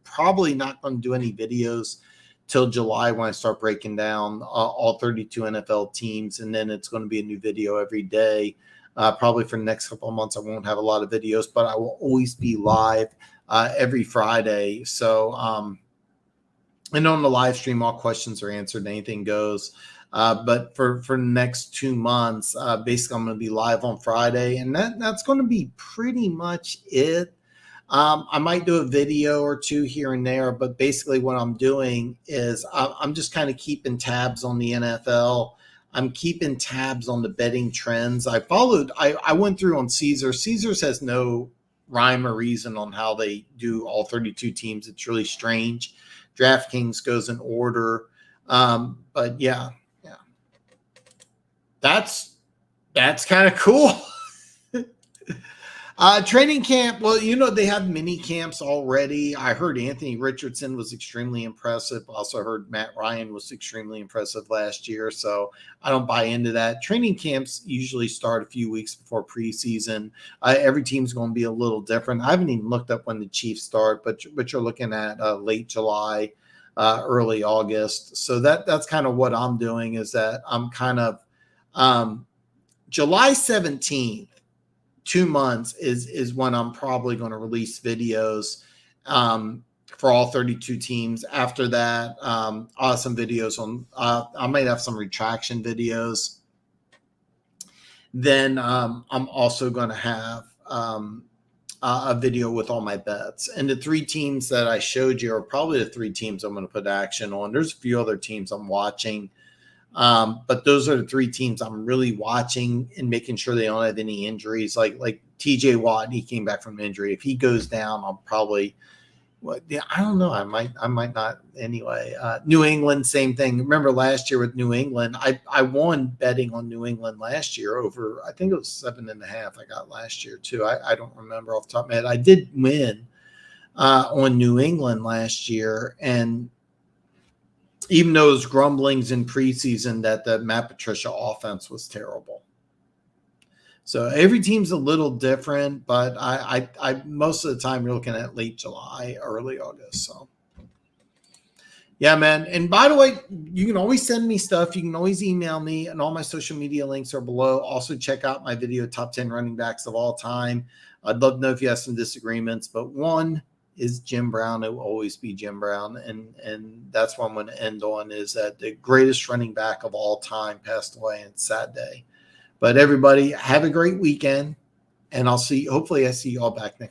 probably not going to do any videos till July when I start breaking down all 32 NFL teams, and then it's going to be a new video every day. Probably for the next couple of months, I won't have a lot of videos, but I will always be live every Friday. So, and on the live stream, all questions are answered, anything goes. But for the next 2 months, basically, I'm going to be live on Friday, and that's going to be pretty much it. I might do a video or two here and there, but basically what I'm doing is I'm just kind of keeping tabs on the NFL. I'm keeping tabs on the betting trends. I went through on Caesars. Caesars has no rhyme or reason on how they do all 32 teams. It's really strange. DraftKings goes in order. But yeah. That's kind of cool. Training camp. Well, they have mini camps already. I heard Anthony Richardson was extremely impressive. Also heard Matt Ryan was extremely impressive last year. So I don't buy into that. Training camps usually start a few weeks before preseason. Every team's going to be a little different. I haven't even looked up when the Chiefs start, but you're looking at late July, early August. So that's kind of what I'm doing, is that I'm kind of July 17th. 2 months is when I'm probably going to release videos for all 32 teams. After that, I'll have some videos on. I might have some retraction videos. Then I'm also going to have a video with all my bets. And the 3 teams that I showed you are probably the 3 teams I'm going to put action on. There's a few other teams I'm watching. But those are the 3 teams I'm really watching and making sure they don't have any injuries. Like TJ Watt, he came back from injury. If he goes down, I'll probably, Well, yeah, I don't know. I might not anyway. New England, same thing. Remember last year with New England, I won betting on New England last year over, I think it was 7.5 I got last year too. I don't remember off the top of my head. I did win on New England last year. And even those grumblings in preseason that the Matt Patricia offense was terrible. So every team's a little different, but I most of the time you're looking at late July, early August. So yeah, man. And by the way, you can always send me stuff. You can always email me, and all my social media links are below. Also, check out my video, Top 10 Running Backs of All Time. I'd love to know if you have some disagreements, but one is Jim Brown. It will always be Jim Brown. And that's what I'm going to end on, is that the greatest running back of all time passed away, and it's a sad day. But everybody, have a great weekend, and hopefully I see you all back next